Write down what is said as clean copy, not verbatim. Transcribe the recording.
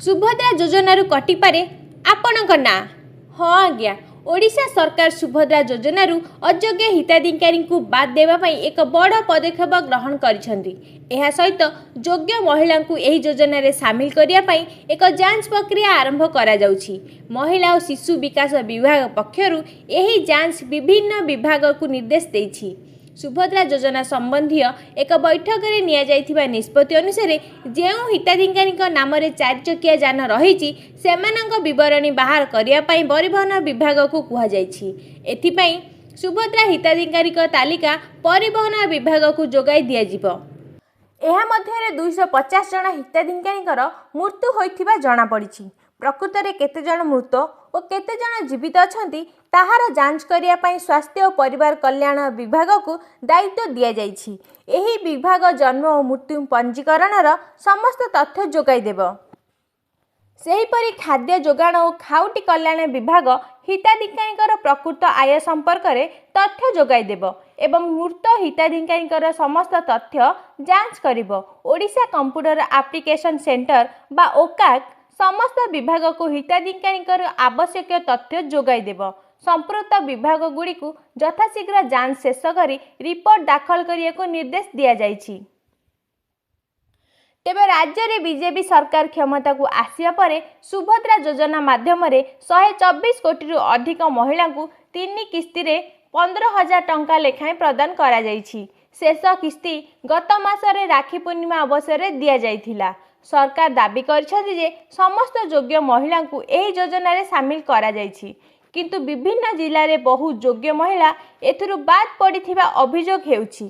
सुभद्रा योजनारू कटिपारे आपणक ना। हाँ आज्ञा, ओडिशा सरकार सुभद्रा योजनारू अयोग्य हिताधिकारी को बाद देवाई एक बड़ पदक्षेप ग्रहण करिसेंती। एहा सहित योग्य महिला को एही योजना रे शामिल करिया पई एक जांच प्रक्रिया आरंभ करा जाउछि। महिला और शिशु विकास विभाग पक्षरु एही जांच विभिन्न विभाग को निर्देश देछि। सुभद्रा योजना संबंधी एक बैठक में निया निष्पत्ति अनुसार जो हिताधिकारी नाम 4 चकिया जान रही बरणी बाहर करने परिवहन विभाग को कहुई। एथिपाई सुभद्रा हिताधिकारी तालिका परिवहन विभाग को जोगाई दिज्व। एहा मध्य 250 जन हिताधिकारी मृत्यु होइथिबा जणा पड़िछि। प्रकृत में केते जन मृत और केते जन जीवित अछंती ताहार जांच करिया पई स्वास्थ्य और परिवार कल्याण विभाग को दायित्व दिया जाइछि। एही विभाग जन्म और मृत्यु पंजीकरणर समस्त तथ्य जोगाई देब। सेहीपरि खाद्य जोगाण और खाउटी कल्याण विभाग हिताधिकारी प्रकृत आय संपर्क में तथ्य जोगाई देब एवं मृत हिताधिकारी समस्त तथ्य जांच करिब। ओडिशा कंप्यूटर एप्लिकेशन सेंटर बा ओकाक समस्त विभाग को हिताधिकारी आवश्यक तथ्य जोगाई देब। संप्रत विभाग गुड़ी को यथाशीघ्र जांच शेष करी रिपोर्ट दाखल करने को निर्देश दिया जाइछि। तेबे राज्य में बीजेपी सरकार क्षमता को आसिया परे सुभद्रा योजना माध्यम 124 कोटी रु अधिक महिला को 3 किस्ती रे 15,000 टंका लेखाएं प्रदान करा जाइछि। शेष किस्ती गत मासरे राखी पूर्णिमा अवसर में दि जाइथिला। सरकार दाबी करिसेंति जे समस्त योग्य महिला को एही योजना रे शामिल करा जाइछि, किंतु विभिन्न जिले में बहु योग्य महिला एथिरु बाद पड़िथिबा अभियोग हेउछि।